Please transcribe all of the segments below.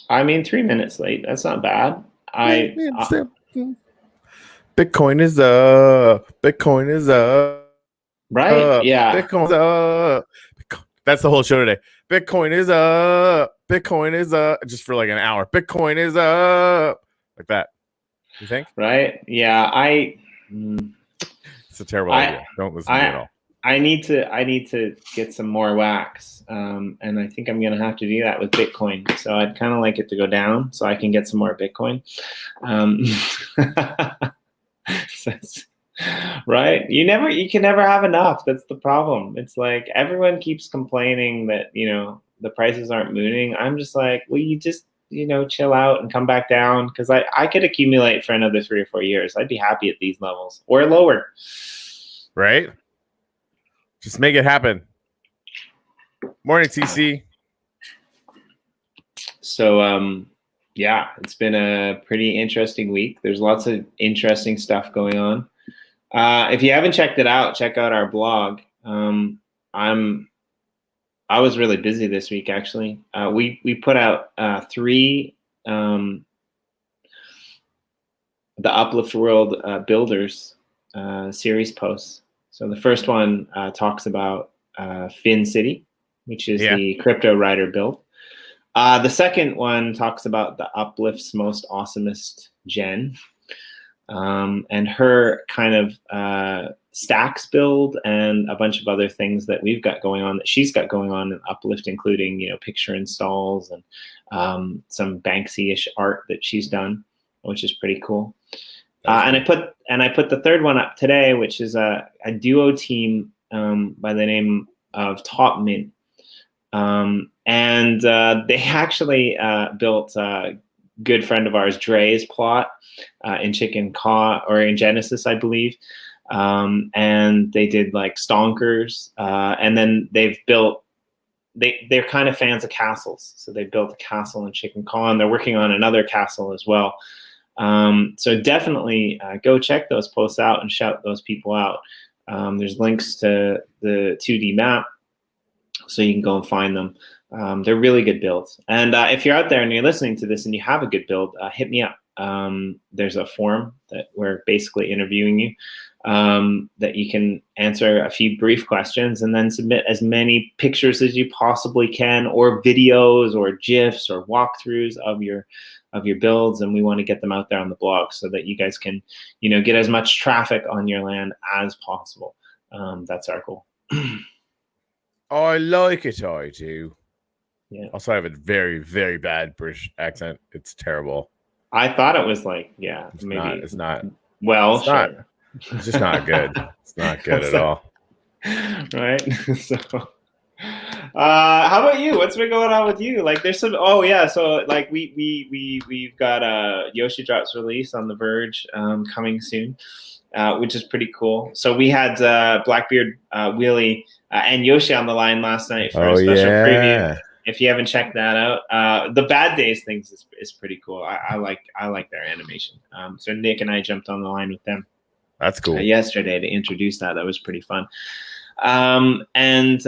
I mean, 3 minutes late. That's not bad. Bitcoin is up. Bitcoin is up. Right? Yeah. Bitcoin's up. That's the whole show today. Bitcoin is up. Bitcoin is up. Just for like an hour. Bitcoin is up. Like that. You think? Right? Yeah. It's a terrible idea. Don't listen to me at all. I need to get some more wax, and I think I'm gonna have to do that with Bitcoin. So I'd kind of like it to go down so I can get some more Bitcoin. Right? You can never have enough. That's the problem. It's like everyone keeps complaining that the prices aren't moving. I'm just like, well, you just chill out and come back down, because I could accumulate for another 3 or 4 years. I'd be happy at these levels or lower. Right? Just make it happen. Morning, TC. So, yeah, it's been a pretty interesting week. There's lots of interesting stuff going on. If you haven't checked it out, check out our blog. I was really busy this week, actually. We put out 3 the Uplift World Builders series posts. So the first one talks about Fin City, which is the crypto rider build. The second one talks about the Uplift's most awesomest Jen, and her kind of stacks build and a bunch of other things that we've got going on, that she's got going on in Uplift, including picture installs and some Banksy-ish art that she's done, which is pretty cool. And I put the third one up today, which is a duo team by the name of Top Mint, and they actually built a good friend of ours, Dre's plot in Chicken Caw, or in Genesis, I believe, and they did like Stonkers, and then they've built. They're kind of fans of castles, so they built a castle in Chicken Caw, and they're working on another castle as well. So definitely go check those posts out and shout those people out. There's links to the 2D map, so you can go and find them. They're really good builds. And if you're out there and you're listening to this and you have a good build, hit me up. There's a forum that we're basically interviewing you, that you can answer a few brief questions and then submit as many pictures as you possibly can, or videos or GIFs or walkthroughs of your builds, and we want to get them out there on the blog so that you guys can get as much traffic on your land as possible. That's our goal. I like it. I do. Yeah. Also, I have a very, very bad British accent. It's terrible. I thought it was like, it's maybe it's not. Well, it's sure. not. It's just not good. It's not good at all. Right. So, how about you? What's been going on with you? Like, there's some. Oh yeah. So like we've got Yoshi Drops release on the Verge coming soon, which is pretty cool. So we had Blackbeard, Wheelie, and Yoshi on the line last night for a special preview. If you haven't checked that out, the Bad Days things is pretty cool. I like their animation. So Nick and I jumped on the line with them. That's cool. Yesterday to introduce that. That was pretty fun. And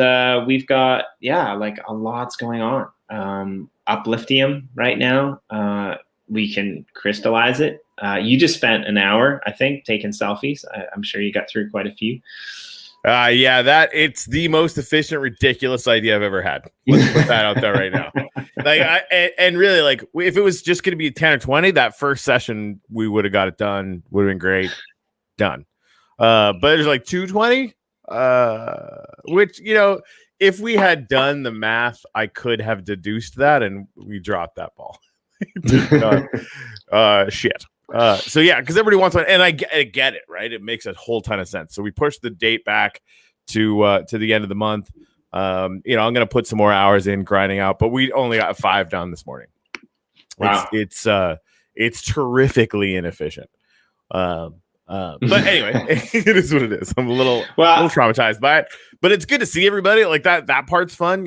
we've got like a lot's going on. Upliftium right now. We can crystallize it. You just spent an hour, I think, taking selfies. I'm sure you got through quite a few. Yeah, it's the most efficient, ridiculous idea I've ever had. Let's put that out there right now. And really, like, if it was just going to be 10 or 20, that first session we would have got it done. Would have been great. Done. But there's like 220, which if we had done the math, I could have deduced that, and we dropped that ball. Shit. So yeah, because everybody wants one, and I get it, right? It makes a whole ton of sense. So we pushed the date back to the end of the month. I'm going to put some more hours in grinding out, but we only got 5 done this morning. Wow. It's terrifically inefficient. But anyway, it is what it is. I'm a little traumatized by it, but it's good to see everybody. Like that part's fun,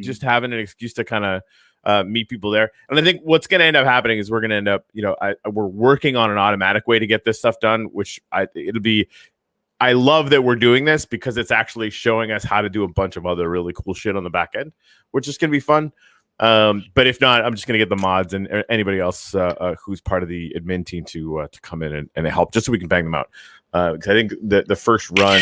just having an excuse to kind of meet people there. And I think what's going to end up happening is we're going to end up, we're working on an automatic way to get this stuff done, which I love that we're doing this because it's actually showing us how to do a bunch of other really cool shit on the back end, which is going to be fun. But if not, I'm just gonna get the mods and anybody else who's part of the admin team to come in and help, just so we can bang them out. Because I think the first run,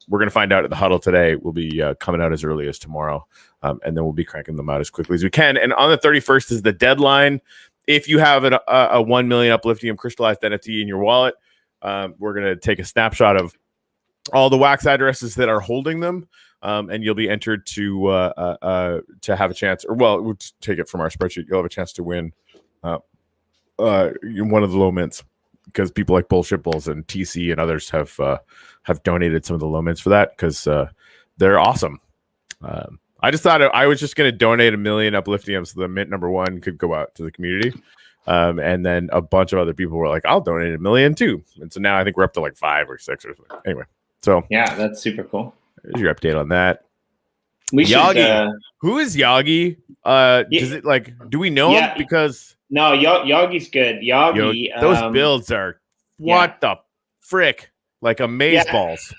we're gonna find out at the huddle today, will be coming out as early as tomorrow, and then we'll be cranking them out as quickly as we can. And on the 31st is the deadline. If you have a 1 million Upliftium crystallized NFT in your wallet, we're gonna take a snapshot of all the wax addresses that are holding them. And you'll be entered to have a chance, or we'll take it from our spreadsheet. You'll have a chance to win one of the low mints, because people like Bullshit Bulls and TC and others have donated some of the low mints for that, because they're awesome. I just thought I was just going to donate 1 million Upliftium so the mint number 1 could go out to the community. And then a bunch of other people were like, I'll donate 1 million too. And so now I think we're up to like 5 or 6 or something. Anyway, so yeah, that's super cool. There's your update on that. Yagi. Who is Yagi? Does it do we know him? Because no, Yagi's good. Yagi, those builds are what the frick, like amazeballs.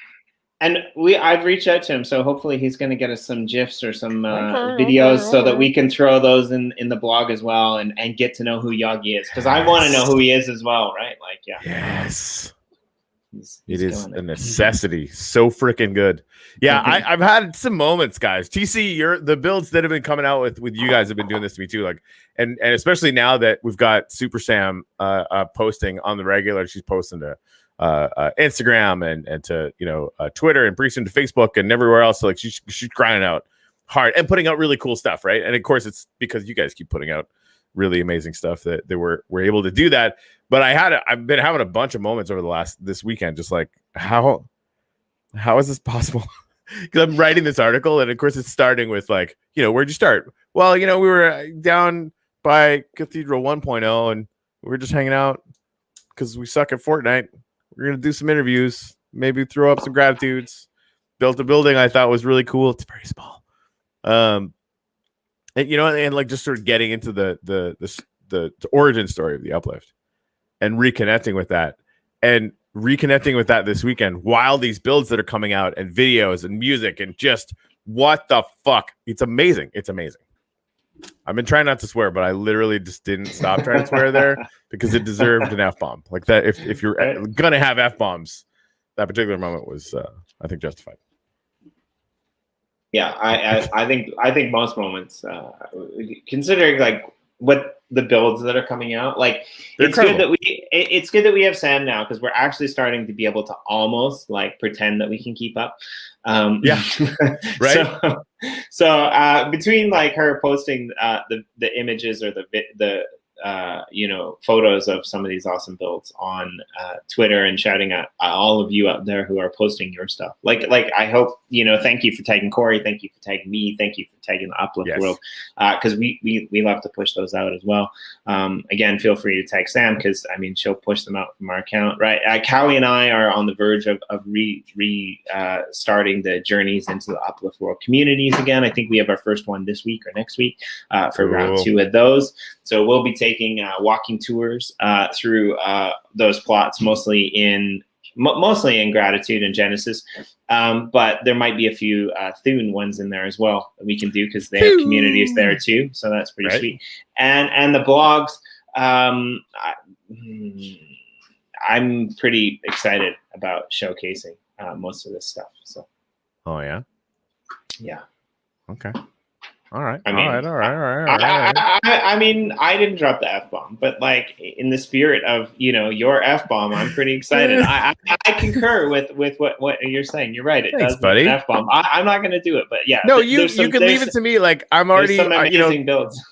And I've reached out to him, so hopefully he's going to get us some GIFs or some videos so that we can throw those in the blog as well and get to know who Yagi is, because I want to know who he is as well, right? Yes. It is a necessity. So freaking good. Yeah, I've had some moments, guys. TC, the builds that have been coming out with you guys have been doing this to me too. And especially now that we've got Super Sam posting on the regular. She's posting to Instagram and to Twitter, and pretty soon to Facebook and everywhere else. So she's grinding out hard and putting out really cool stuff, right? And of course, it's because you guys keep putting out really amazing stuff that we're able to do that. But I've been having a bunch of moments over this weekend, just like how is this possible? Because I'm writing this article, and of course it's starting with where'd you start? Well, we were down by Cathedral 1.0, and we were just hanging out because we suck at Fortnite. We're gonna do some interviews, maybe throw up some gratitudes. Built a building I thought was really cool. It's very small, and just sort of getting into the origin story of the Uplift. And reconnecting with that this weekend, while these builds that are coming out and videos and music and just what the fuck. It's amazing. I've been trying not to swear, but I literally just didn't stop trying to swear there because it deserved an F-bomb. Like that, if you're gonna have F-bombs, that particular moment was, I think, justified. Yeah, I think most moments, considering what the builds that are coming out, it's good that we have Sam now, because we're actually starting to be able to almost pretend that we can keep up. Yeah, right. So between her posting the images or the photos of some of these awesome builds on Twitter and shouting at all of you out there who are posting your stuff. I hope, thank you for tagging Corey. Thank you for tagging me. Thank you for tagging the Uplift World. Because we love to push those out as well. Again, feel free to tag Sam, because she'll push them out from our account, right? Callie and I are on the verge of starting the journeys into the Uplift World communities again. I think we have our first one this week or next week for round 2 of those. So we'll be taking walking tours through those plots, mostly in Gratitude and Genesis, but there might be a few Thune ones in there as well that we can do, because they have communities there too. So that's pretty sweet. And the blogs, I'm pretty excited about showcasing most of this stuff. So. Oh yeah. Yeah. Okay. All right. All right. I didn't drop the F-bomb, but in the spirit of, your F-bomb, I'm pretty excited. I concur with what you're saying. You're right. It does buddy. An F-bomb. I'm not going to do it, but yeah. No, you can leave it to me. I'm already, some amazing builds.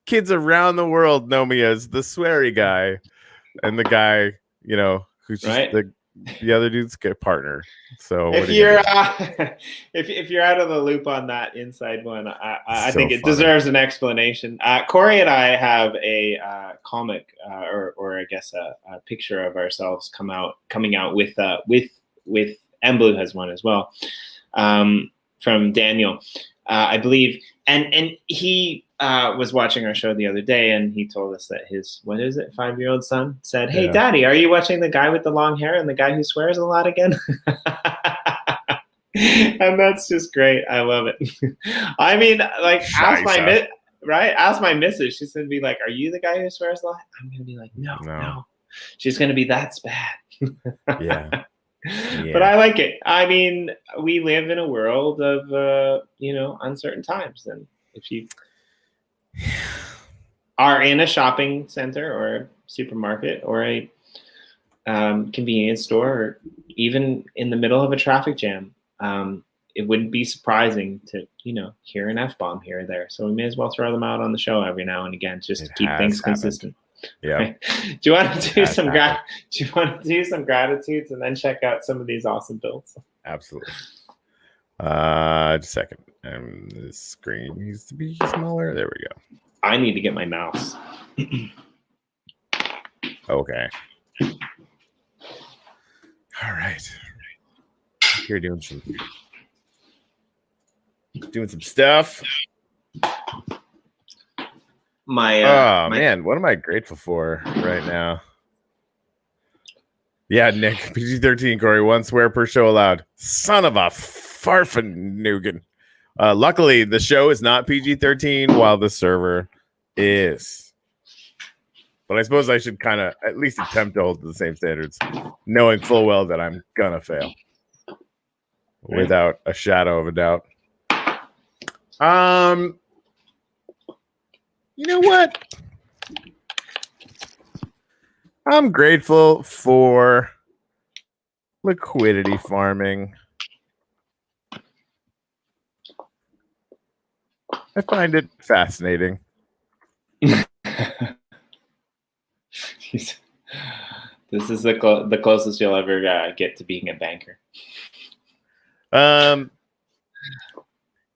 kids around the world know me as the sweary guy, and the guy, who's just the other dude's partner. So if you're if you're out of the loop on that inside one, I think it deserves an explanation. Corey and I have a comic, or I guess a picture of ourselves coming out with and Blue has one as well, from Daniel, I believe, and he was watching our show the other day, and he told us that his 5-year-old son said, "Hey, Daddy, are you watching the guy with the long hair and the guy who swears a lot again?" And that's just great. I love it. I mean, like, ask my missus. She's gonna be like, "Are you the guy who swears a lot?" I'm gonna be like, "No." She's gonna be, "That's bad." Yeah. But I like it. I mean, we live in a world of uncertain times, and if you are in a shopping center or a supermarket or a convenience store, or even in the middle of a traffic jam, it wouldn't be surprising to hear an F-bomb here or there. So we may as well throw them out on the show every now and again, just to keep things consistent. Yeah. Right? Do you want to do some gratitudes and then check out some of these awesome builds? Absolutely. Just a second. The screen needs to be smaller. There we go. I need to get my mouse. Okay. All right. Here doing some stuff. Man, what am I grateful for right now? Yeah, Nick, PG-13, Corey, 1 swear per show allowed. Son of a farfanugan. Luckily, the show is not PG-13 while the server is. But I suppose I should kind of at least attempt to hold to the same standards, knowing full well that I'm gonna fail. Without a shadow of a doubt. You know what? I'm grateful for liquidity farming. I find it fascinating. This is the closest you'll ever get to being a banker.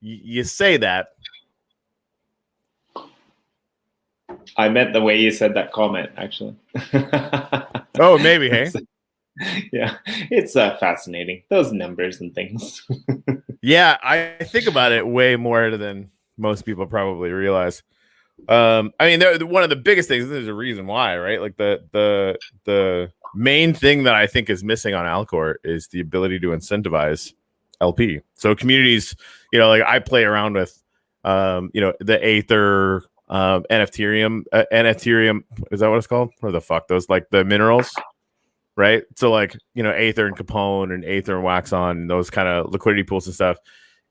You say that. I meant the way you said that comment, actually. Oh, maybe, hey? Yeah, it's fascinating. Those numbers and things. Yeah, I think about it way more than most people probably realize. I mean, one of the biggest things, there's a reason why, right? Like the main thing that I think is missing on Alcor is the ability to incentivize LP. So communities, like I play around with, the Aether, NFTerium, is that what it's called? What the fuck? Those like the minerals, right? So like, Aether and Capone and Aether and Waxon, those kind of liquidity pools and stuff.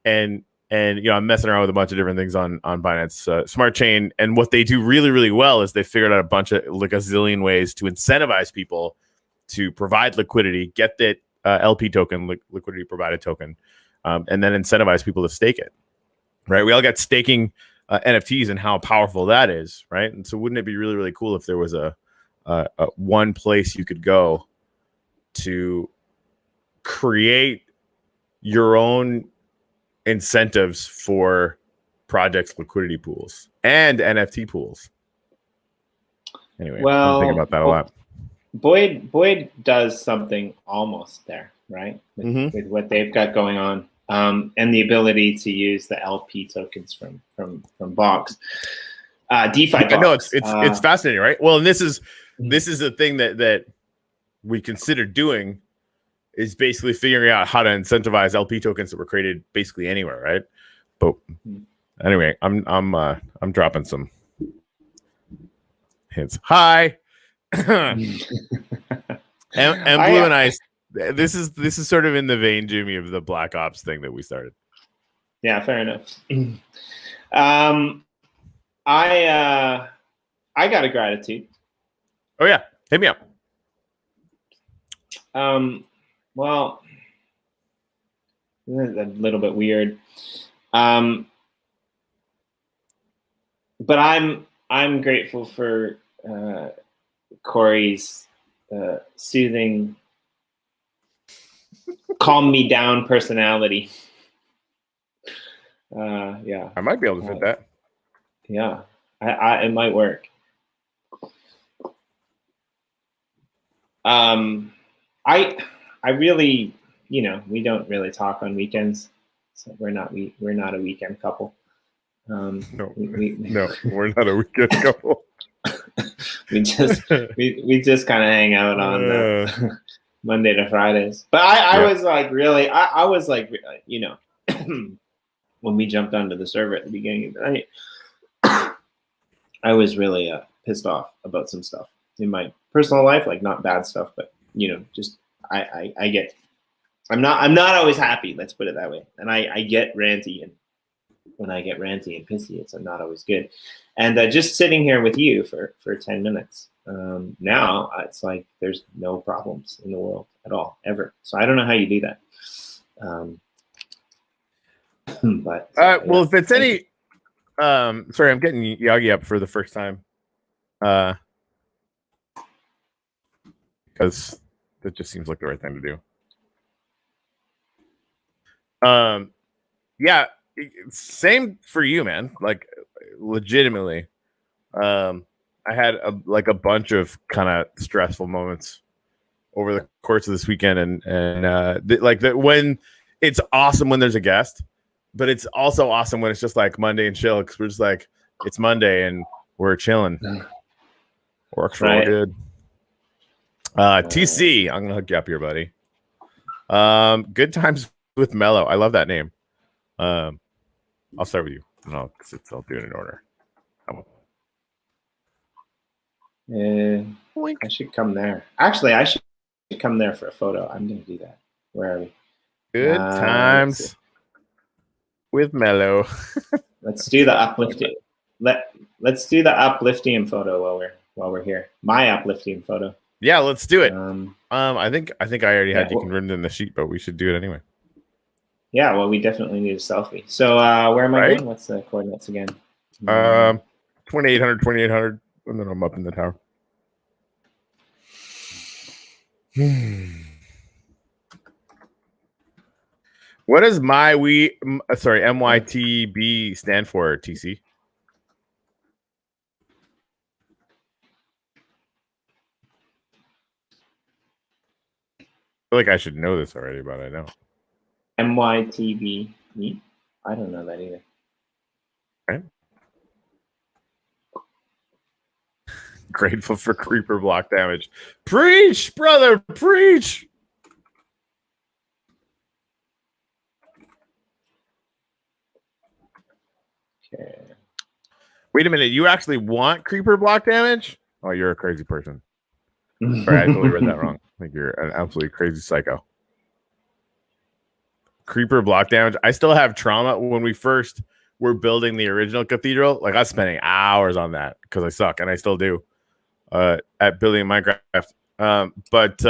And I'm messing around with a bunch of different things on Binance Smart Chain. And what they do really, really well is they figured out a bunch of like a zillion ways to incentivize people to provide liquidity, get that LP token, liquidity provided token, and then incentivize people to stake it. Right? We all got staking NFTs and how powerful that is, right? And so wouldn't it be really, really cool if there was a one place you could go to create your own incentives for projects, liquidity pools, and NFT pools? Anyway, I'm thinking about that a lot. Boyd does something almost there, right? With what they've got going on, and the ability to use the LP tokens from Box, DeFi Box. No, it's fascinating, right? Well, and this is the thing that we consider doing, is basically figuring out how to incentivize LP tokens that were created basically anywhere, right? But anyway, I'm dropping some hints. Hi. and Blue and I, this is sort of in the vein, Jimmy, of the Black Ops thing that we started. Yeah, fair enough. I got a gratitude. Oh yeah, hit me up. Well, this is a little bit weird, but I'm grateful for Corey's soothing, calm me down personality. Yeah, I might be able to fit that. Yeah, it might work. I really, we don't really talk on weekends, so we're not a weekend couple. No, we're not a weekend couple. we just kind of hang out on Monday to Fridays. But I was like really, I was like, you know, when we jumped onto the server at the beginning of the night, I was really pissed off about some stuff in my personal life, like not bad stuff, but you know, just I get, I'm not always happy. Let's put it that way. And I get ranty, and when I get ranty and pissy, it's not always good. And just sitting here with you for 10 minutes, now it's like there's no problems in the world at all, ever. So I don't know how you do that. But well, if it's any, sorry, I'm getting Yagi up for the first time, because that just seems like the right thing to do. Yeah, same for you, man. Like, legitimately, I had a bunch of kind of stressful moments over the course of this weekend, and when it's awesome when there's a guest, but it's also awesome when it's just like Monday and chill, because we're just like, it's Monday and we're chilling. Works real good. TC, I'm gonna hook you up here, buddy. Good times with Mello. I love that name. I'll start with you. No, I'll do it in order. I should come there. Actually, I should come there for a photo. I'm gonna do that. Where are we? Good times with Mello. Let's do the uplifting. Let's do the uplifting photo while we're here. My uplifting photo. Yeah, let's do it. I think I already had you converted in the sheet, but we should do it anyway. Yeah, well, we definitely need a selfie. So where am I going? What's the coordinates again? 2800, and then I'm up in the tower. What does MYTB stand for, TC? I feel like I should know this already, but I don't. MYTB. I don't know that either. Right. Grateful for creeper block damage. Preach, brother, preach. Okay. Wait a minute. You actually want creeper block damage? Oh, you're a crazy person. Sorry, I totally read that wrong. I think you're an absolutely crazy psycho. Creeper block damage. I still have trauma when we first were building the original cathedral. Like, I was spending hours on that because I suck, and I still do at building Minecraft. But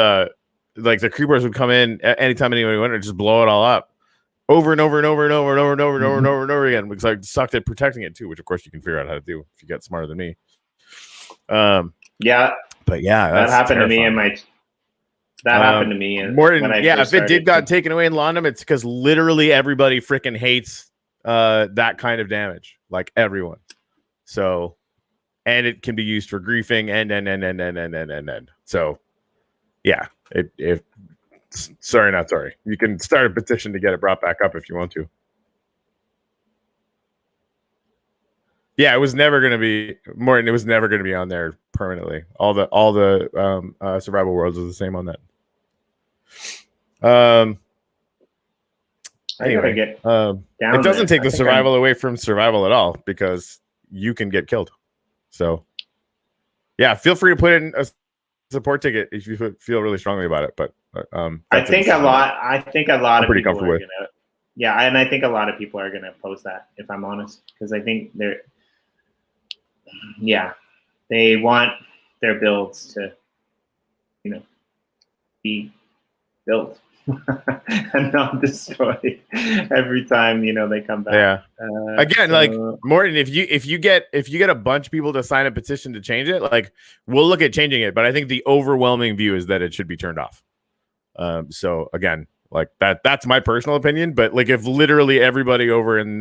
like, the creepers would come in anytime anybody went and just blow it all up over and over and over and over and over and over and over and over and over again, because I sucked at protecting it too, which of course you can figure out how to do if you get smarter than me. Yeah. But yeah, that happened to me in my. That happened to me. If it got taken away in London, it's because literally everybody freaking hates that kind of damage, like everyone. So, and it can be used for griefing and. So, yeah. Sorry, not sorry. You can start a petition to get it brought back up if you want to. Yeah, it was never going to be Morton. It was never going to be on there permanently. All the survival worlds are the same on that. Anyway, it doesn't take the survival away from survival at all, because you can get killed. So, yeah, feel free to put in a support ticket if you feel really strongly about it. But I think a lot of people are gonna. Yeah, and I think a lot of people are gonna oppose that, if I'm honest, because I think they want their builds to, be built and not destroyed every time they come back. Yeah. Again, like, Morton, if you get a bunch of people to sign a petition to change it, like, we'll look at changing it. But I think the overwhelming view is that it should be turned off. So again, like, that's my personal opinion. But like, if literally everybody over in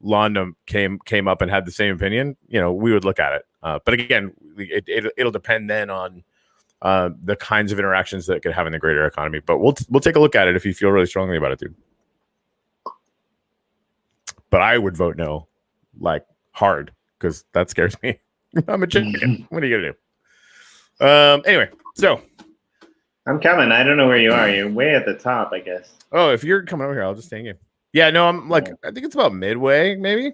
London came up and had the same opinion, we would look at it. But again, it'll depend then on the kinds of interactions that it could have in the greater economy. But we'll take a look at it if you feel really strongly about it, dude. But I would vote no, like, hard, because that scares me. I'm a chicken. What are you gonna do? Anyway, so I'm coming. I don't know where you are. You're way at the top, I guess. Oh, if you're coming over here, I'll just hang you. Yeah, no, I'm like, I think it's about midway, maybe.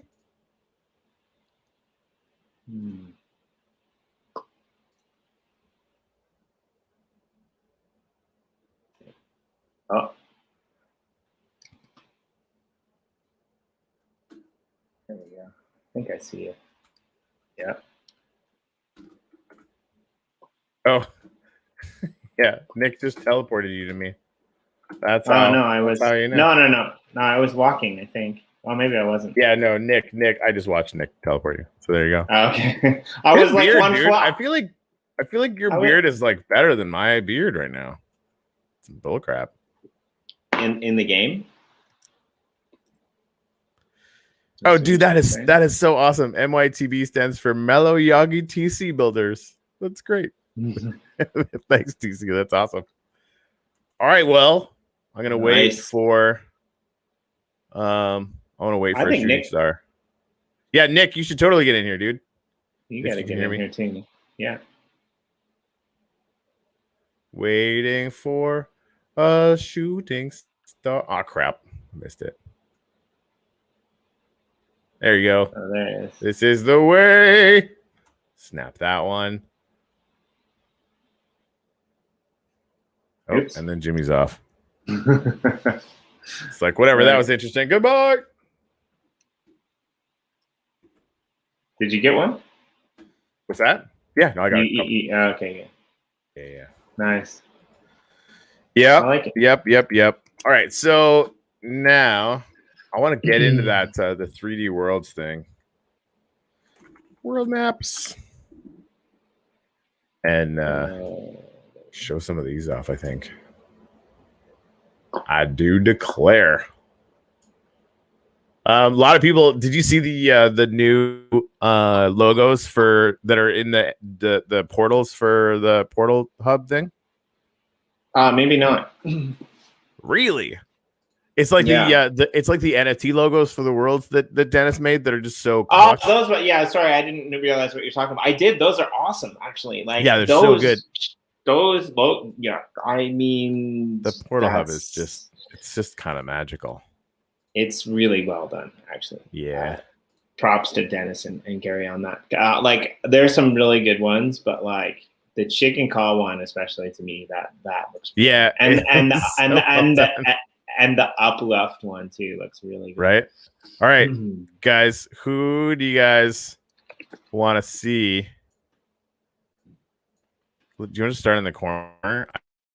Oh. There we go. I think I see you. Yeah. Oh, yeah. Nick just teleported you to me. That's oh how. no, I was. How you know. No. I was walking. I think. Well, maybe I wasn't. Yeah, no, Nick. I just watched Nick teleport you. So there you go. Oh, okay. I was like beard, one dude. flop. I feel like your beard is like better than my beard right now. It's bullcrap. In the game. Oh, dude, that is so awesome. MYTB stands for Mellow Yagi TC Builders. That's great. Thanks, TC. That's awesome. All right, well, I'm gonna wait for. I want to wait for a shooting Nick, star. Yeah, Nick, you should totally get in here, dude. You gotta get in here too. Yeah. Waiting for a shooting star. Oh crap, missed it. There you go. Oh, there it is. This is the way. Snap that one. Oh, oops. And then Jimmy's off. It's like, whatever. That was interesting. Goodbye. Did you get one? What's that? Yeah, no, I got it. Okay. Yeah. Nice. Yep. I like it. Yep. All right. So now I want to get into that the 3D worlds thing. World maps. And show some of these off, I think. I do declare. A lot of people. Did you see the new logos that are in the portals for the portal hub thing? Maybe not. Really? It's like it's like the NFT logos for the worlds that Dennis made that are just so clutch. Oh, those. Yeah, sorry, I didn't realize what you're talking about. I did. Those are awesome, actually. Like, yeah, they're so good. Those, I mean, the portal hub is just kind of magical. It's really well done, actually. Yeah. Props to Dennis and Gary on that. Like, there's some really good ones, but like the chicken call one, especially to me, that looks great. Yeah, and the uplift one too looks really good. Right. All right, guys, who do you guys want to see? Do you want to start in the corner? I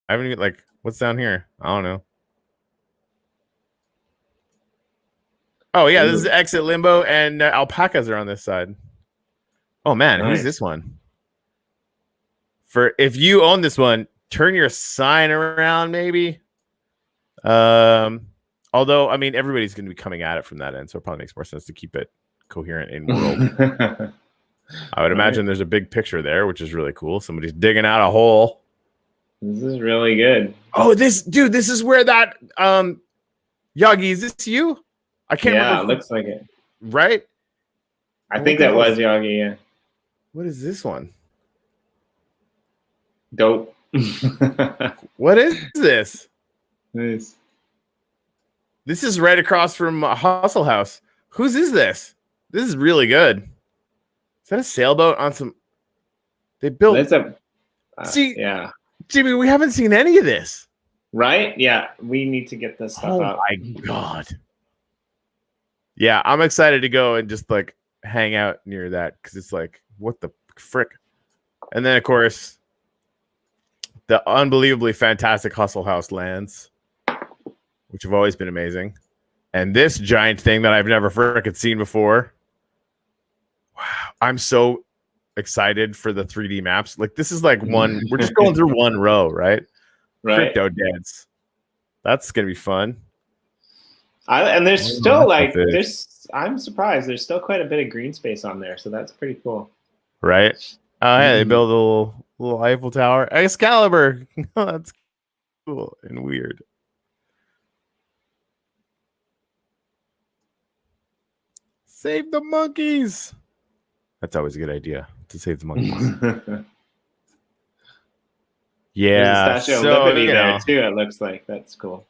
haven't even what's down here? I don't know. Oh yeah, this is Exit Limbo, and alpacas are on this side. Oh man, nice. Who's this one? If you own this one, turn your sign around, maybe. Although I mean, everybody's going to be coming at it from that end, so it probably makes more sense to keep it coherent in world. I would imagine there's a big picture there, which is really cool. Somebody's digging out a hole. This is really good. Oh, this is where that Yagi, is this you? I can't remember. Yeah, it looks like it. Right? I think that was Yagi, yeah. What is this one? Dope. What is this? Nice. This is right across from Hustle House. Whose is this? This is really good. Is that a sailboat on some? They built. See, yeah, Jimmy, we haven't seen any of this. Right? Yeah, we need to get this stuff out. Oh my god. Yeah, I'm excited to go and just hang out near that because it's like, what the frick? And then of course, the unbelievably fantastic Hustle House lands, which have always been amazing, and this giant thing that I've never frickin' seen before. Wow, I'm so excited for the 3D maps. Like, this is like one, we're just going through one row, right? Right. Crypto dance. That's gonna be fun. And there's still I'm surprised there's still quite a bit of green space on there, so that's pretty cool. Right? Yeah, they build a little Eiffel Tower. Excalibur. That's cool and weird. Save the monkeys. That's always a good idea, to save the monkeys. There's a Yeah. Statue of So, Liberty there too. It looks like that's cool.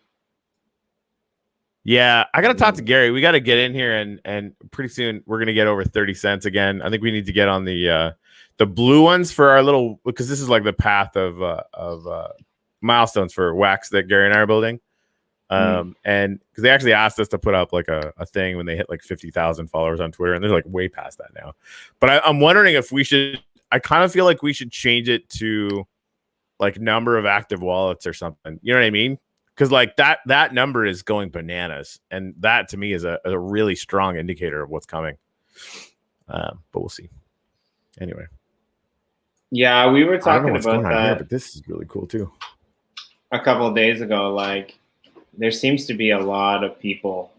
Yeah, I gotta talk to Gary. We gotta get in here and pretty soon we're gonna get over 30 cents again. I think we need to get on the blue ones for our little, because this is like the path of milestones for wax that Gary and I are building. And because they actually asked us to put up like a thing when they hit like 50,000 followers on Twitter, and they're like way past that now. But I'm wondering if we should. I kind of feel like we should change it to like number of active wallets or something. You know what I mean? Because like that number is going bananas, and that to me is a really strong indicator of what's coming. But we'll see. Anyway, yeah, we were I don't know talking what's about going on that here, but this is really cool too. a couple of days ago. Like, there seems to be a lot of people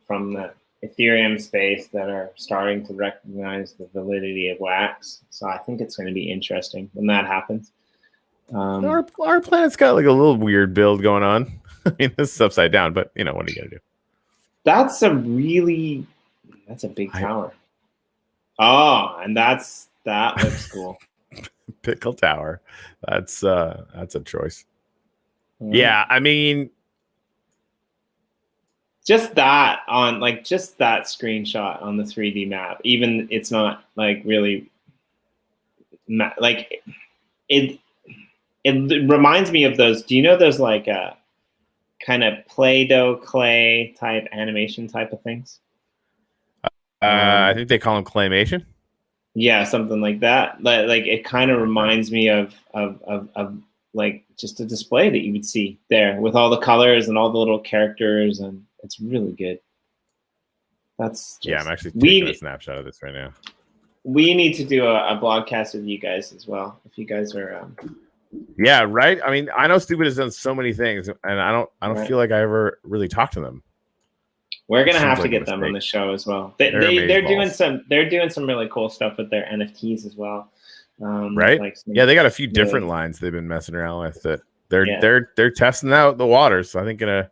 from the Ethereum space that are starting to recognize the validity of wax. So I think it's going to be interesting when that happens. Our planet's got like a little weird build going on. I mean, this is upside down, but you know, what are you gonna do? That's a big tower. Oh, and that looks cool. Pickle Tower. That's a choice. Yeah, I mean, just that screenshot on the 3D map. Even it's not like really like it. It reminds me of those. Do you know those like kind of Play-Doh clay type animation type of things? I think they call them claymation. Yeah, something like that. Like it kind of reminds me of like just a display that you would see there with all the colors and all the little characters, and it's really good. I'm actually taking a snapshot of this right now. We need to do a blogcast with you guys as well if you guys are. Yeah, right. I mean, I know Stupid has done so many things, and I don't feel like I ever really talked to them. We're gonna have to get them on the show as well. They're doing some really cool stuff with their NFTs as well. Right? Like they got a few different lines they've been messing around with that they're testing out the waters. So I think in a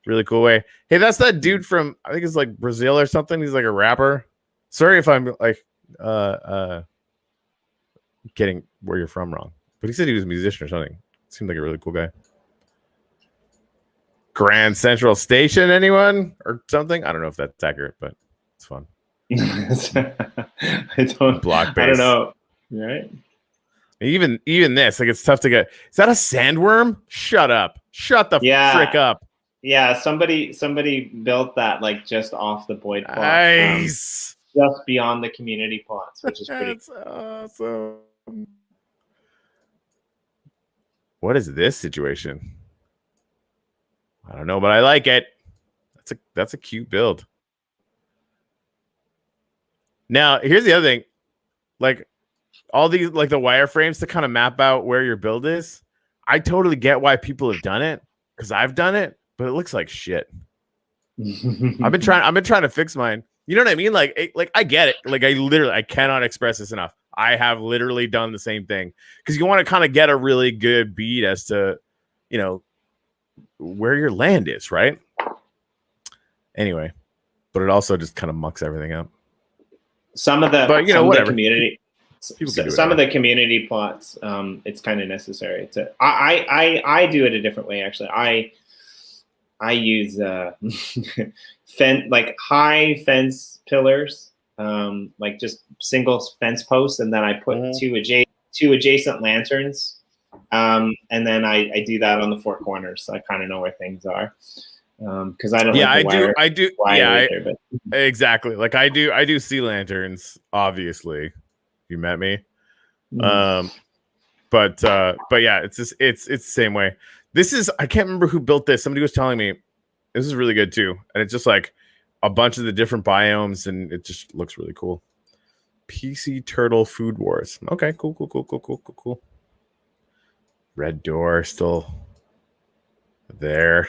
really cool way. Hey, that's that dude from, I think it's like Brazil or something. He's like a rapper. Sorry if I'm like getting where you're from wrong. But he said he was a musician or something. Seemed like a really cool guy. Grand Central Station, anyone or something? I don't know if that's accurate, but it's fun. I don't know. Right? Even this, like, it's tough to get. Is that a sandworm? Shut up! Shut the frick up! Yeah, somebody built that like just off the Boyd plot. Nice. Just beyond the community plots, which is pretty awesome. What is this situation? I don't know, but I like it. That's a cute build. Now, here's the other thing. Like all these, like the wireframes to kind of map out where your build is. I totally get why people have done it, because I've done it, but it looks like shit. I've been trying to fix mine. You know what I mean? Like I get it. Like I cannot express this enough. I have literally done the same thing, because you want to kind of get a really good beat as to, you know, where your land is, right? Anyway, but it also just kind of mucks everything up. Some of the community plots, it's kind of necessary to. I do it a different way actually. I use high fence pillars, like just single fence posts, and then I put two adjacent lanterns, and then I do that on the four corners, so I kind of know where things are. Because I don't. Yeah, I do. Yeah, but. Exactly. Like I do sea lanterns. Obviously, you met me. But yeah, it's the same way. This is, I can't remember who built this. Somebody was telling me this is really good too, and it's just like a bunch of the different biomes, and it just looks really cool. PC Turtle Food Wars. Okay, cool. Red Door still there.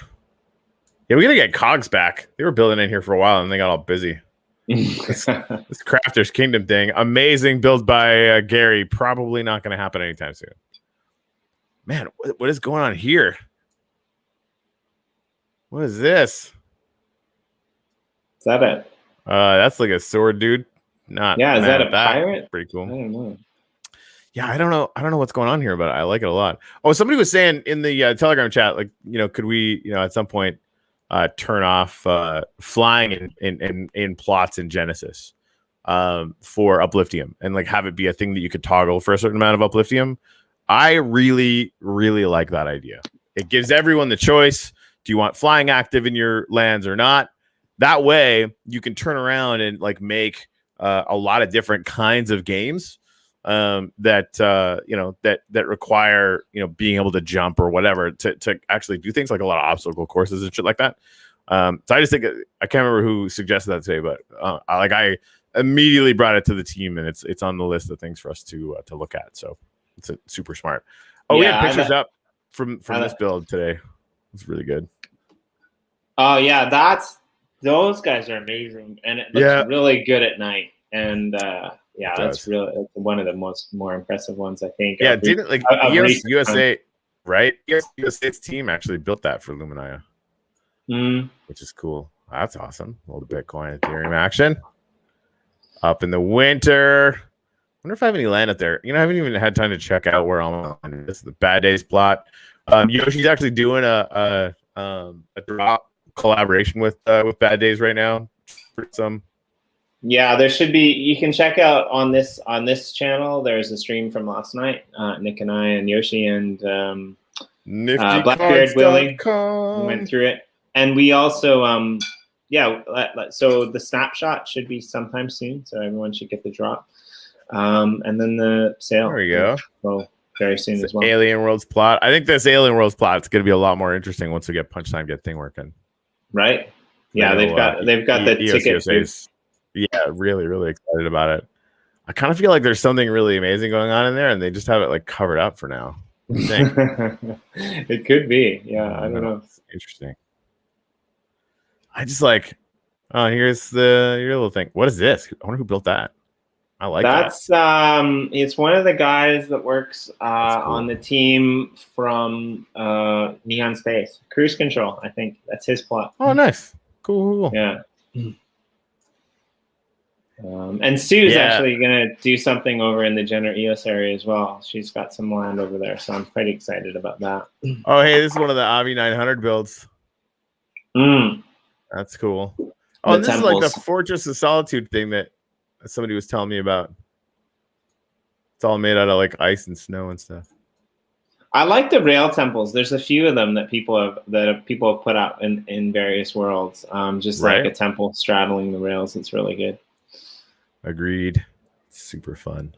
Yeah, we gotta get Cogs back. They were building in here for a while, and they got all busy. This Crafter's Kingdom thing, amazing build by Gary. Probably not going to happen anytime soon. Man, what is going on here? What is this? Is that it? That's like a sword, dude. Not. Yeah, is that a that. pirate? Pretty cool. I don't know. Yeah, I don't know what's going on here, but I like it a lot. Oh, somebody was saying in the Telegram chat, like, could we, at some point turn off flying in plots in Genesis for upliftium, and like have it be a thing that you could toggle for a certain amount of upliftium. I really, really like that idea. It gives everyone the choice. Do you want flying active in your lands or not? That way you can turn around and like make a lot of different kinds of games that require, being able to jump or whatever to actually do things like a lot of obstacle courses and shit like that. So I just think, I can't remember who suggested that today, but I immediately brought it to the team, and it's on the list of things for us to look at. So it's super smart. Oh, yeah, we had pictures up from this build today. It's really good. Oh yeah, those guys are amazing, and it looks really good at night. And that's really one of the more impressive ones, I think. Yeah, didn't like USA, right? USA's team actually built that for Luminia, which is cool. That's awesome. A little Bitcoin Ethereum action up in the winter. Wonder if I have any land up there. I haven't even had time to check out where I'm on. This is the Bad Days plot. Yoshi's actually doing a drop collaboration with Bad Days right now for some. Yeah, there should be. You can check out on this channel. There's a stream from last night. Nick and I and Yoshi and Blackbeard Willie went through it, and we also so the snapshot should be sometime soon, so everyone should get the drop, and then the sale. There we go. Well, very soon as well. Alien Worlds plot. I think this Alien Worlds plot is going to be a lot more interesting once we get Punch Time Get Thing working. Right. Yeah, they've got the ticket. Yeah, really, really excited about it. I kind of feel like there's something really amazing going on in there, and they just have it like covered up for now. It could be. Yeah, I don't know. It's interesting. I just like, here's your little thing. What is this? I wonder who built that. I like that's it's one of the guys that works cool. On the team from Neon Space Cruise Control. I think that's his plot. Oh, nice, cool. Yeah. And Sue's actually gonna do something over in the Jenner EOS area as well. She's got some land over there, so I'm pretty excited about that. Oh, hey, this is one of the Avi 900 builds. That's cool. Oh, and this is like the Fortress of Solitude thing that somebody was telling me about. It's all made out of like ice and snow and stuff. I like the rail temples. There's a few of them that people have put out in various worlds. Just like a temple straddling the rails. It's really good. Agreed. Super fun.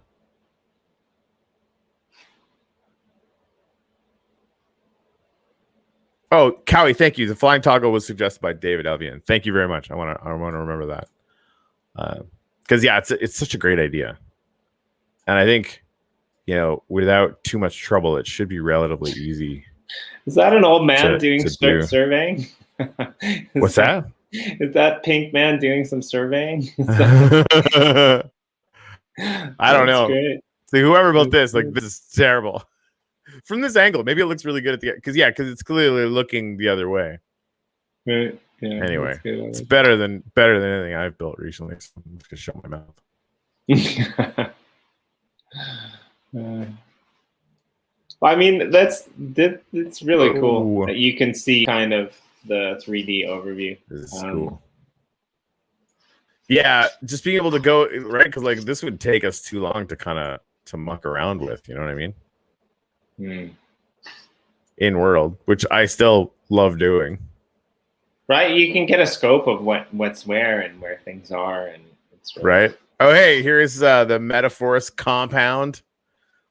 Oh, Cowie, thank you. The flying toggle was suggested by David Elvian. Thank you very much. I want to remember that. Because it's such a great idea, and I think without too much trouble, it should be relatively easy. Is that an old man doing surveying? What's that? Is that pink man doing some surveying? I don't know. Great. See, whoever built this, like, this is terrible. From this angle, maybe it looks really good at the because it's clearly looking the other way. Right. Yeah, anyway, it's better than anything I've built recently. So I'm just gonna shut my mouth. I mean, that's really cool that you can see kind of the 3D overview. This is cool. Yeah, just being able to go right because like this would take us too long to muck around with. You know what I mean? In world, which I still love doing. Right, you can get a scope of what's where and where things are, and it's really right. Oh, hey, here's the Metaforce compound.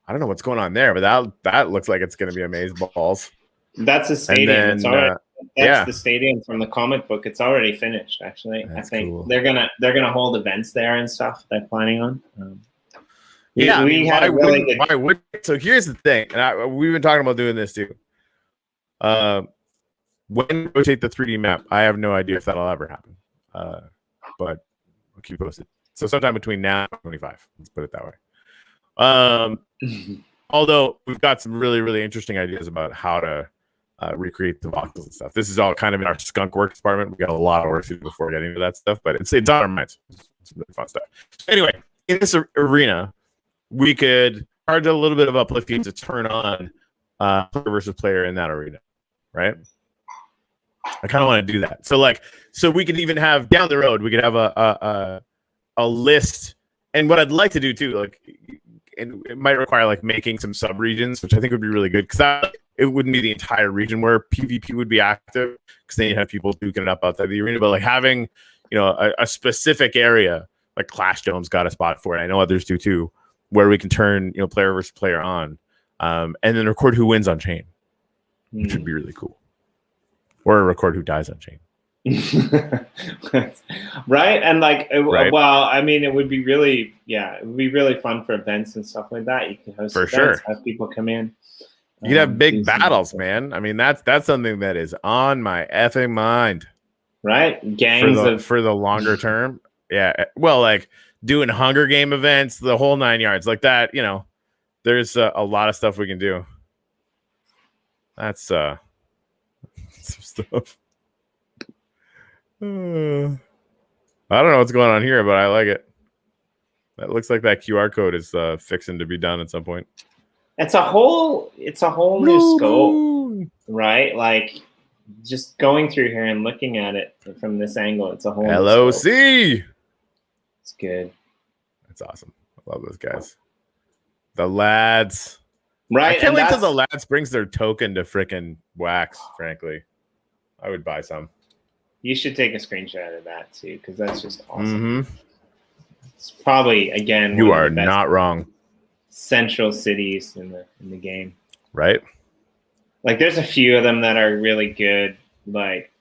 I don't know what's going on there, but that looks like it's going to be amazeballs. That's a stadium. It's already that's the stadium from the comic book. It's already finished, actually. That's I think cool. They're gonna hold events there and stuff. They're planning on. Why would so here's the thing, and we've been talking about doing this too. When we rotate the 3D map, I have no idea if that'll ever happen. But I'll keep you posted. So sometime between now and 25. Let's put it that way. Although we've got some really, really interesting ideas about how to recreate the voxels and stuff. This is all kind of in our skunk work department. We got a lot of work to do before getting to that stuff, but it's on our minds. It's really fun stuff. Anyway, in this arena, we could charge a little bit of uplift fee to turn on player versus player in that arena, right? I kind of want to do that. So we could even have down the road, we could have a list. And what I'd like to do too, like, and it might require like making some sub regions, which I think would be really good, because it wouldn't be the entire region where PvP would be active, because then you have people duking it up outside the arena. But like having, a specific area, like Clash Dome's got a spot for it. I know others do too, where we can turn player versus player on, and then record who wins on chain, which would be really cool, or record who dies on chain. Right. And like, right. Well, I mean, it would be really fun for events and stuff like that. You can host for events, sure, have people come in. You'd have big battles, man. I mean, that's something that is on my effing mind. Right. Gangs for the longer term. Yeah. Well, like doing Hunger Game events, the whole 9 yards like that, there's a lot of stuff we can do. That's some stuff. I don't know what's going on here, but I like it. That looks like that QR code is fixing to be done at some point. It's a whole new scope, right? Like just going through here and looking at it from this angle, it's a whole LOC. It's good. That's awesome. I love those guys. The lads. Right. I can't wait till the lads brings their token to frickin' Wax, frankly. I would buy some. You should take a screenshot of that too, because that's just awesome. It's probably, again, you are not wrong. Central cities in the game, right? Like there's a few of them that are really good, like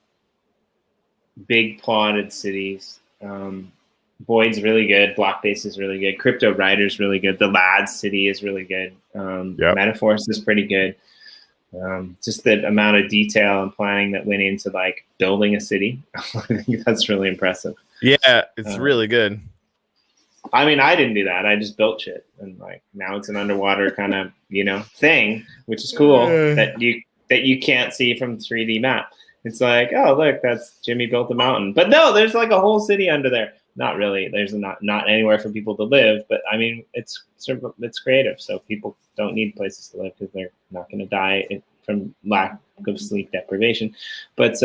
big plotted cities. Boyd's really good. Blockbase is really good. Crypto Rider's really good. The Lads city is really good. Metaforce is pretty good. Just the amount of detail and planning that went into like building a city. I think that's really impressive. Yeah, it's really good. I mean, I didn't do that. I just built shit, and like now it's an underwater kind of thing, which is cool that you can't see from 3D map. It's like, oh look, that's Jimmy built a mountain, but no, there's like a whole city under there. Not really. There's not anywhere for people to live, but I mean, it's creative, so people don't need places to live because they're not going to die from lack of sleep deprivation. But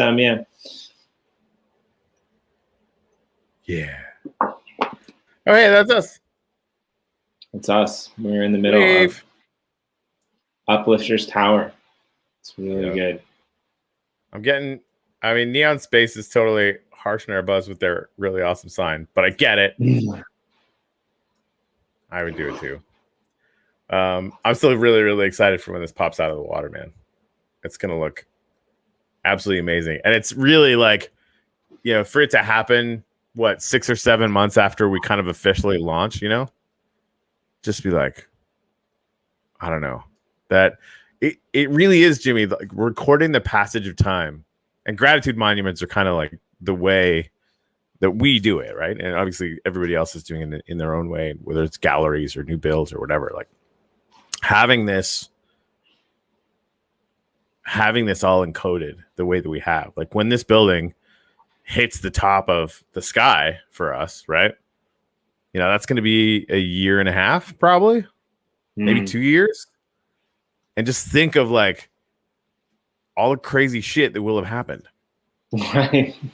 yeah. All right, that's us. It's us. We're in the middle of Uplifter's Tower. It's really good. Neon Space is totally harshing our buzz with their really awesome sign, but I get it. I would do it too. I'm still really, really excited for when this pops out of the water, man. It's going to look absolutely amazing. And it's really like, for it to happen, 6 or 7 months after we kind of officially launch, just be like, I don't know, that it really is, Jimmy, like recording the passage of time. And gratitude monuments are kind of like the way that we do it, right? And obviously everybody else is doing it in their own way, whether it's galleries or new builds or whatever. Like having this all encoded the way that we have, like when this building hits the top of the sky for us, right? That's going to be a 1.5 years, probably, maybe 2 years. And just think of like all the crazy shit that will have happened.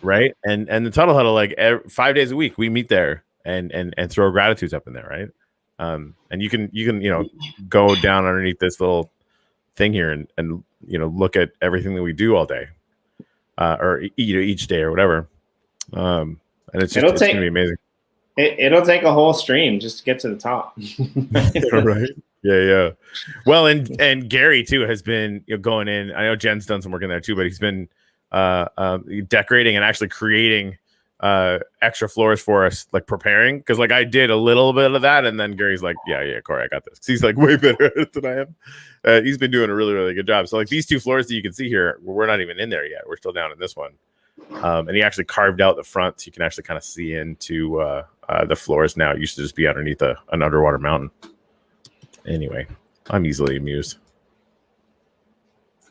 Right. And the Tuttle Huddle, like 5 days a week, we meet there and throw gratitudes up in there. Right. And you can go down underneath this little thing here and look at everything that we do all day, or each day or whatever. And it's going to be amazing. It'll take a whole stream just to get to the top. Right. Yeah. Well, and Gary too has been going in. I know Jen's done some work in there too, but he's been decorating and actually creating extra floors for us, like preparing, because like I did a little bit of that, and then Gary's like, yeah, Corey, I got this. He's like way better at it than I am. He's been doing a really, really good job. So like these 2 floors that you can see here, we're not even in there yet. We're still down in this one. And he actually carved out the front so you can actually kind of see into the floors now. It used to just be underneath an underwater mountain. Anyway, I'm easily amused.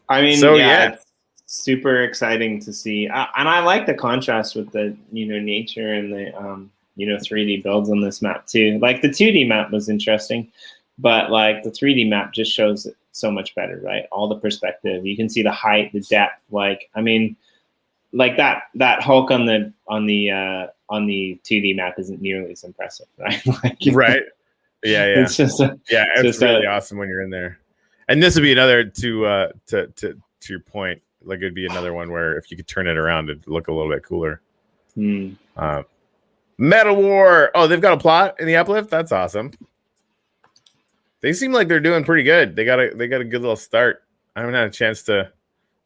I mean, it's super exciting to see. And I like the contrast with the, nature and the, 3D builds on this map too. Like the 2D map was interesting. but like the 3D map just shows it so much better, right? All the perspective, you can see the height, the depth. Like, I mean, like that Hulk on the 2D map isn't nearly as impressive, right? Like, right. Yeah. it's just It's really awesome when you're in there. And this would be another to your point. Like, it'd be another one where if you could turn it around, it'd look a little bit cooler. Metal War. Oh, they've got a plot in the uplift. That's awesome. They seem like they're doing pretty good. They got a good little start. I haven't had a chance to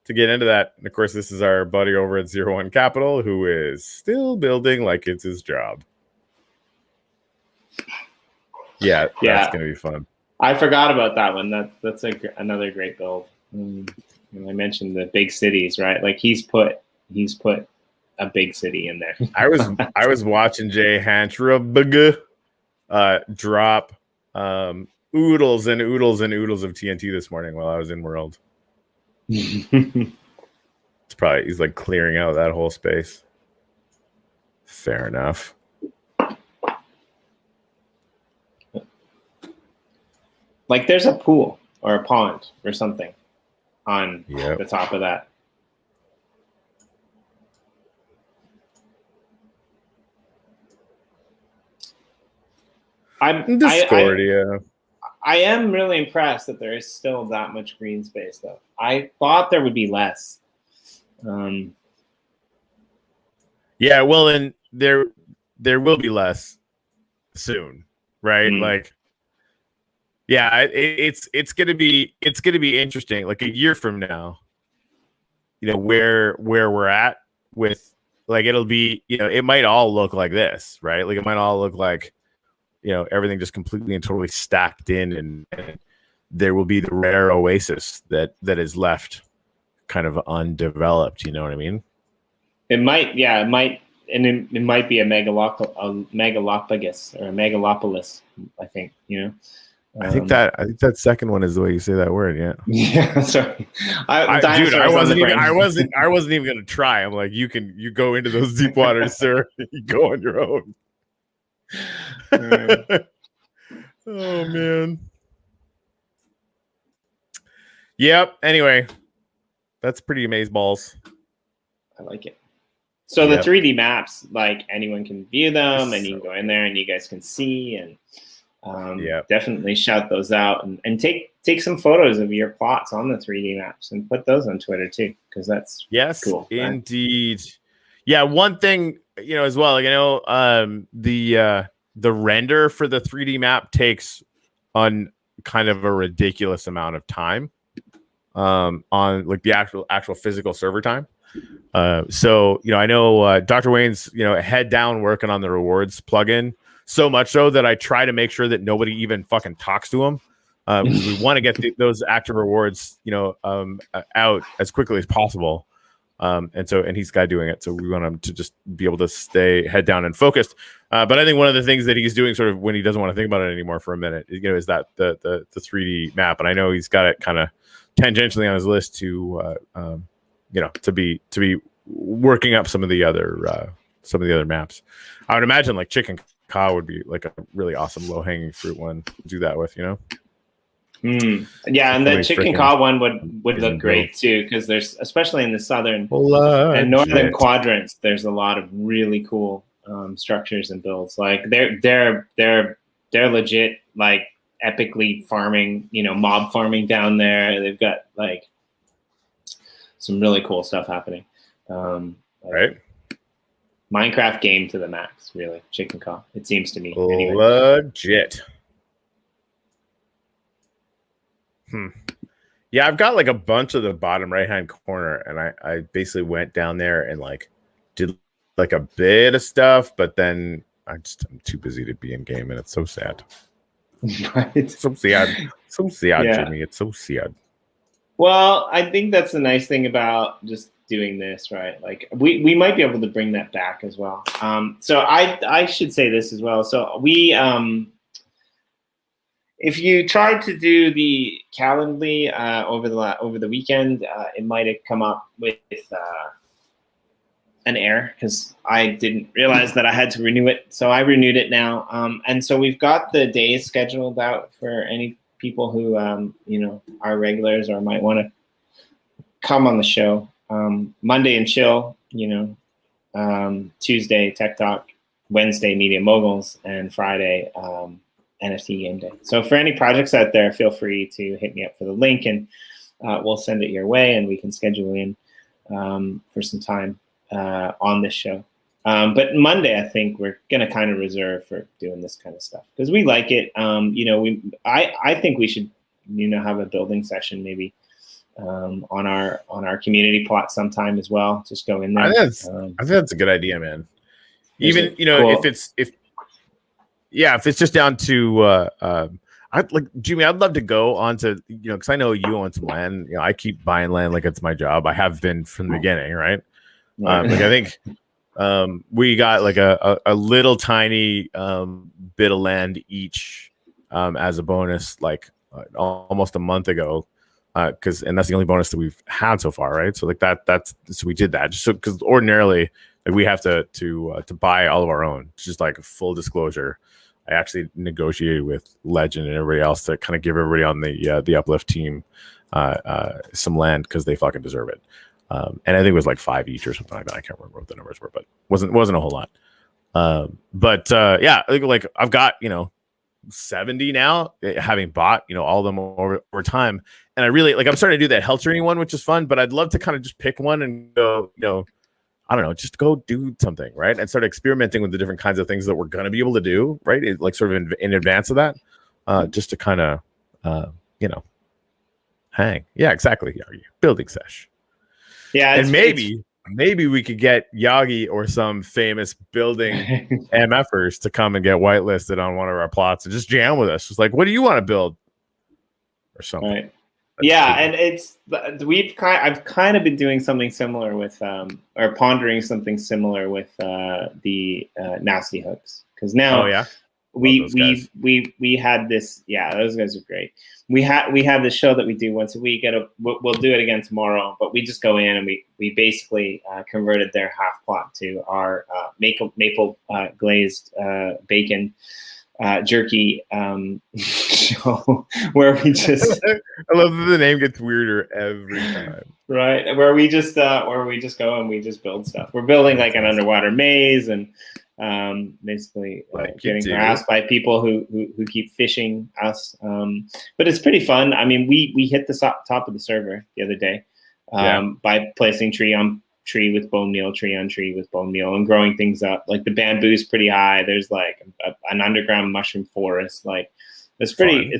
get into that. And of course, this is our buddy over at 01 Capital, who is still building like it's his job. Yeah, that's gonna be fun. I forgot about that one. That's another great build. And I mentioned the big cities, right? Like he's put a big city in there. I was watching Jay Hantrabug drop oodles and oodles and oodles of TNT this morning while I was in World. It's probably he's like clearing out that whole space. Fair enough. Like there's a pool or a pond or something on the top of that. Discordia. I am really impressed that there is still that much green space, though. I thought there would be less. Yeah, well, and there will be less soon, right? Like, yeah, it's gonna be interesting. Like a year from now, you know, where we're at with, like, it'll be, you know, it might all look like this, right? Like it might all look like, you know, everything just completely and totally stacked in, and there will be the rare oasis that is left kind of undeveloped. You know what I mean? It might, and it might be a megalopolis or a megalopolis. I think, you know. I think that second one is the way you say that word. Yeah. Yeah. Sorry, dude. I wasn't even gonna try. I'm like, you go into those deep waters, sir. You go on your own. Oh man. Yep. Anyway, that's pretty amazeballs. I like it. So the 3D maps, like anyone can view them, and you can go in there and you guys can see, and definitely shout those out, and take some photos of your plots on the 3D maps and put those on Twitter too, because that's cool. Indeed. Right? Yeah, one thing, you know, as well, like, I know the render for the 3D map takes on kind of a ridiculous amount of time on like the actual physical server time. So, you know, I know Dr. Wayne's, you know, head down working on the rewards plugin, so much so that I try to make sure that nobody even fucking talks to him. We want to get those active rewards, you know, out as quickly as possible. And he's got doing it. So we want him to just be able to stay head down and focused. But I think one of the things that he's doing sort of when he doesn't want to think about it anymore for a minute, you know, is that the 3D map. And I know he's got it kind of tangentially on his list to, you know, to be working up some of the other maps. I would imagine like Chicken Ka would be like a really awesome low hanging fruit one to do that with, you know? Yeah, and the Chicken Ka one would look great too, because there's, especially in the southern and northern quadrants, there's a lot of really cool structures and builds. Like they're legit, like epically farming, you know, mob farming down there. They've got like some really cool stuff happening. Right. Minecraft game to the max, really. Chicken Ka, it seems to me. Anyway. Legit. Yeah, I've got like a bunch of the bottom right hand corner, and I basically went down there and like did like a bit of stuff, but then I'm too busy to be in game, and it's so sad. Right. So sad. So sad, Jimmy. It's so sad. Well, I think that's the nice thing about just doing this, right? Like we might be able to bring that back as well. So I should say this as well. So we if you tried to do the Calendly over the weekend, it might have come up with an error because I didn't realize that I had to renew it. So I renewed it now. And so we've got the days scheduled out for any people who, are regulars or might want to come on the show. Monday and chill, Tuesday Tech Talk, Wednesday Media Moguls, and Friday NFT Game Day. So for any projects out there, feel free to hit me up for the link, and we'll send it your way, and we can schedule in for some time on this show. But Monday, I think we're gonna kind of reserve for doing this kind of stuff because we like it. I think we should have a building session maybe on our community plot sometime as well. Just go in there. I think that's a good idea, man. Even cool. if it's just down to Jimmy, I'd love to go on to because I know you own some land. I keep buying land like it's my job. I have been from the beginning, right? I think we got like a little tiny bit of land each as a bonus, like almost a month ago. And that's the only bonus that we've had so far, right? So like so we did that just so because ordinarily like we have to buy all of our own. It's just like a full disclosure. I actually negotiated with Legend and everybody else to kind of give everybody on the Uplift team some land because they fucking deserve it. And I think it was like 5 each or something like that. I can't remember what the numbers were, but wasn't a whole lot. I think like I've got 70 now, having bought all of them over time, and I really like. I'm starting to do that Heltering one, which is fun. But I'd love to kind of just pick one and go, I don't know, just go do something, right? And start experimenting with the different kinds of things that we're going to be able to do, right? Like sort of in advance of that, just to kind of, hang. Yeah, exactly. Building sesh. Yeah, and maybe we could get Yagi or some famous building MFers to come and get whitelisted on one of our plots and just jam with us. Just like, what do you want to build, or something? Right. Yeah, and I've kind of been doing something similar with or pondering something similar with the nasty hooks because now we had this. Yeah, those guys are great. We have this show that we do once a week. We'll do it again tomorrow, but we just go in and we basically converted their half plot to our maple glazed bacon jerky show where we just I love that the name gets weirder every time. Right, where we just go and we just build stuff. We're building like an underwater maze and basically getting harassed by people who keep fishing us. But it's pretty fun. I mean, we hit the top of the server the other day by placing tree on tree with bone meal, tree on tree with bone meal, and growing things up. Like the bamboo's pretty high. There's like an underground mushroom forest. Like it's pretty.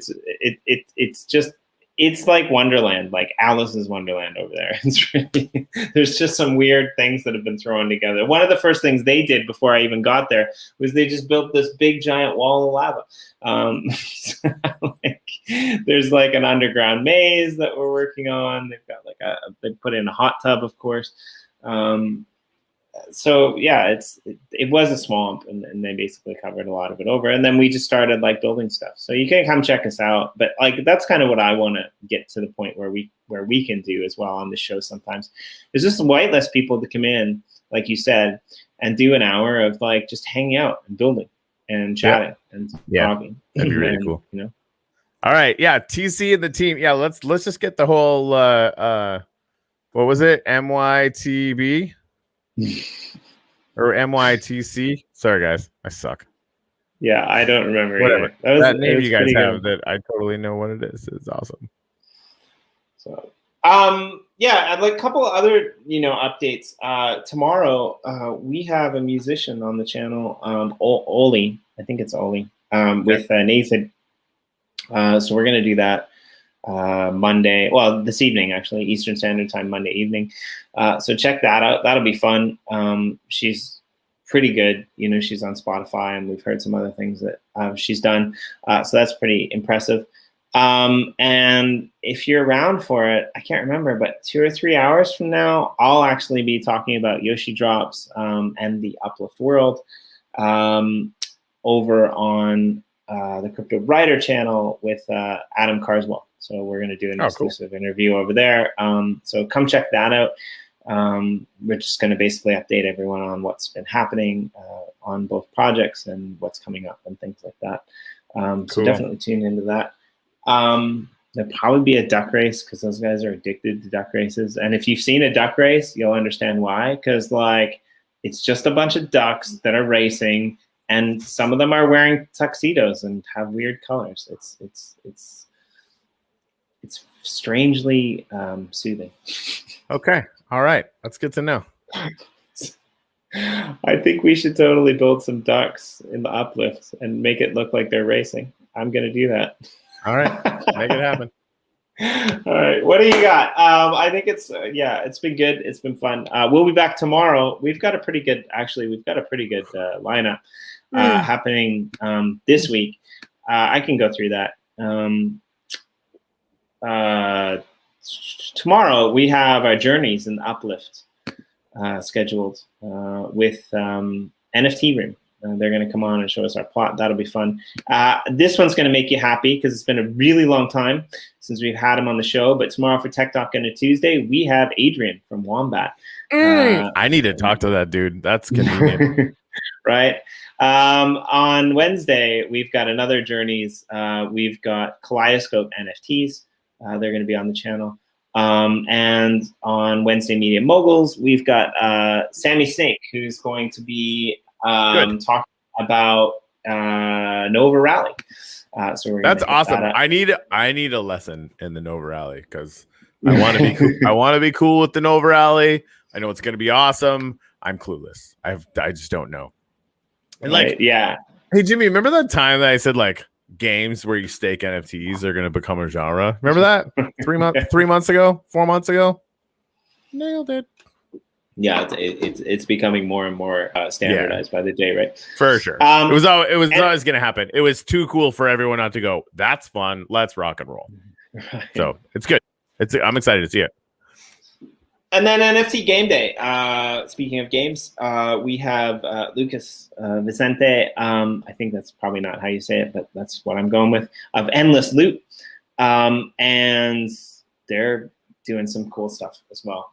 It's like Wonderland, like Alice's Wonderland over there. It's really, there's just some weird things that have been thrown together. One of the first things they did before I even got there was they just built this big giant wall of lava. There's like an underground maze that we're working on. They've got like they put in a hot tub, of course. So yeah, it was a swamp, and they basically covered a lot of it over, and then we just started like building stuff. So you can come check us out, but like that's kind of what I want to get to the point where we can do as well on the show sometimes is just whitelist people to come in, like you said, and do an hour of like just hanging out and building and chatting and talking. That'd be really cool. All right, TC and the team. Yeah, let's just get the whole what was it, MYTB? Or MYTC. Sorry guys, I suck. Yeah, I don't remember. Whatever that name you guys have, that I totally know what it is. It's awesome. So and like a couple of other updates. Tomorrow we have a musician on the channel, Oli. I think it's Oli, with Nathan. So we're gonna do that Monday, this evening actually, Eastern Standard Time, Monday evening. So check that out. That'll be fun. She's pretty good. She's on Spotify, and we've heard some other things that she's done. So that's pretty impressive. And if you're around for it, I can't remember, but 2 or 3 hours from now, I'll actually be talking about Yoshi Drops and the Uplift World over on the Crypto Writer channel with Adam Carswell. So we're going to do an exclusive interview over there. So come check that out. We're just going to basically update everyone on what's been happening on both projects and what's coming up and things like that. So definitely tune into that. There'll probably be a duck race because those guys are addicted to duck races. And if you've seen a duck race, you'll understand why. Because like it's just a bunch of ducks that are racing, and some of them are wearing tuxedos and have weird colors. It's strangely soothing. Okay. All right. That's good to know. I think we should totally build some ducks in the uplift and make it look like they're racing. I'm going to do that. All right. Make it happen. All right. What do you got? I think it's been good. It's been fun. We'll be back tomorrow. We've got a pretty good lineup happening this week. I can go through that. Tomorrow we have our journeys in the uplift scheduled with NFT Room. They're going to come on and show us our plot. That'll be fun. This one's going to make you happy because it's been a really long time since we've had him on the show. But tomorrow for Tech Talk on a Tuesday, we have Adrian from Wombat. I need to talk to that dude. That's convenient. Right. On Wednesday, we've got another Journeys. We've got Kaleidoscope NFTs. They're going to be on the channel. And on Wednesday, Media Moguls, we've got Sammy Snake, who's going to be talking about Nova Rally. So that's awesome. I need a lesson in the Nova Rally because I want to be I want to be cool with the Nova Rally. I know it's going to be awesome. I'm clueless. I just don't know. And right, yeah. Hey Jimmy, remember that time that I said like games where you stake NFTs are going to become a genre? Remember that 3 months ago, 4 months ago? Nailed it. Yeah, it's becoming more and more standardized by the day, right? For sure. It was always going to happen. It was too cool for everyone not to go, that's fun. Let's rock and roll. Right. So it's good. I'm excited to see it. And then NFT Game Day. Speaking of games, we have Lucas Vicente. I think that's probably not how you say it, but that's what I'm going with. Of Endless Loot, and they're doing some cool stuff as well.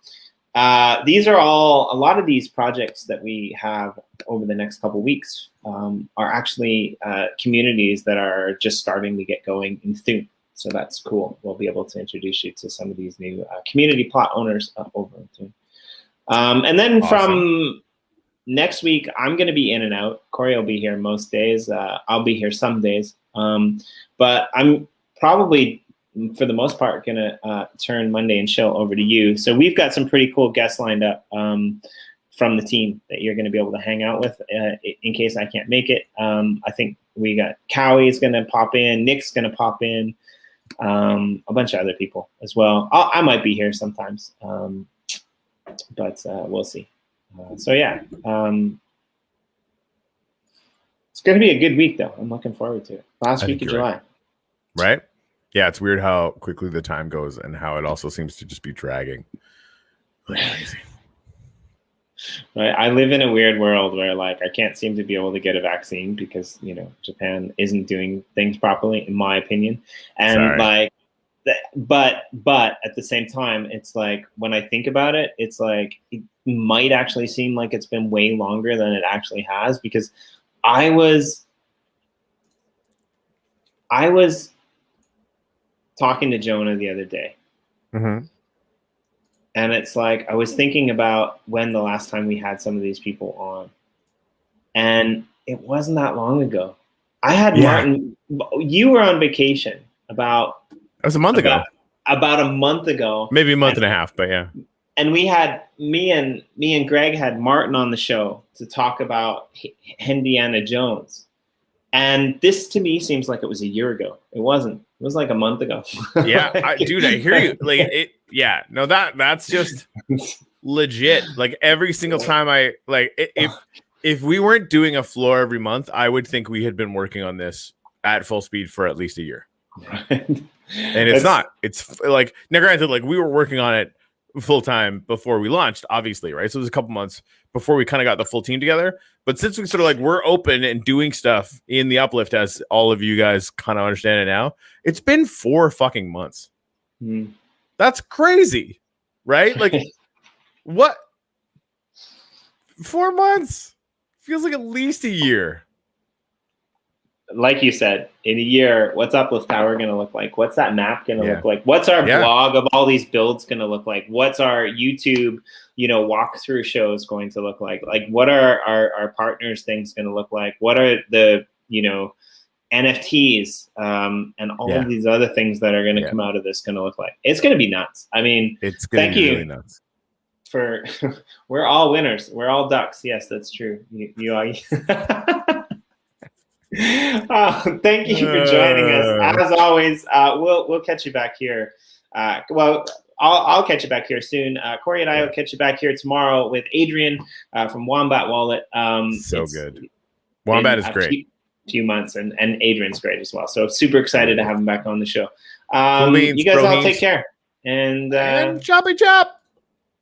These are a lot of these projects that we have over the next couple weeks are actually communities that are just starting to get going in Thune. So that's cool. We'll be able to introduce you to some of these new community plot owners over in Thune. And then from next week, I'm going to be in and out. Corey will be here most days. I'll be here some days. But I'm probably, for the most part, going to turn Monday and Chill over to you. So we've got some pretty cool guests lined up from the team that you're going to be able to hang out with in case I can't make it. I think we got Cowie's going to pop in. Nick's going to pop in. A bunch of other people as well. I might be here sometimes, but we'll see. So yeah, it's going to be a good week though. I'm looking forward to it. Last week of July. Right? Yeah, it's weird how quickly the time goes and how it also seems to just be dragging. Crazy. Right. I live in a weird world where like I can't seem to be able to get a vaccine because Japan isn't doing things properly, in my opinion. And but at the same time, it's like when I think about it, it's like it might actually seem like it's been way longer than it actually has because I was talking to Jonah the other day. Mm-hmm. And it's like I was thinking about when the last time we had some of these people on. And it wasn't that long ago. I had Martin. You were on vacation about... It was a month ago. About a month ago. Maybe a month and a half, but yeah. And we had... Me and Greg had Martin on the show to talk about Indiana Jones. And this to me seems like it was a year ago. It wasn't. It was like a month ago. Yeah, dude, I hear you. Like it. Yeah, no, that's just legit. Like every single time if we weren't doing a floor every month, I would think we had been working on this at full speed for at least a year. And it's not. It's like now, granted, like we were working on it full time before we launched, obviously, right? So it was a couple months before we kind of got the full team together. But since we sort of like we're open and doing stuff in the uplift, as all of you guys kind of understand it now, it's been 4 fucking months. That's crazy, right? Like What? 4 months feels like at least a year. Like you said, in a year, what's Uplift Tower going to look like? What's that map going to look like? What's our blog of all these builds going to look like? What's our YouTube, walkthrough shows going to look like? Like, what are our partners things going to look like? What are the, NFTs and all of these other things that are going to come out of this going to look like? It's going to be nuts. I mean, it's going to be really nuts. We're all winners. We're all ducks. Yes, that's true. You are. Thank you for joining us. As always, we'll catch you back here. I'll catch you back here soon. Corey and I will catch you back here tomorrow with Adrian from Wombat Wallet. So good. Wombat is great. Few months, and Adrian's great as well. So super excited to have him back on the show. You guys all take care. And choppy chop.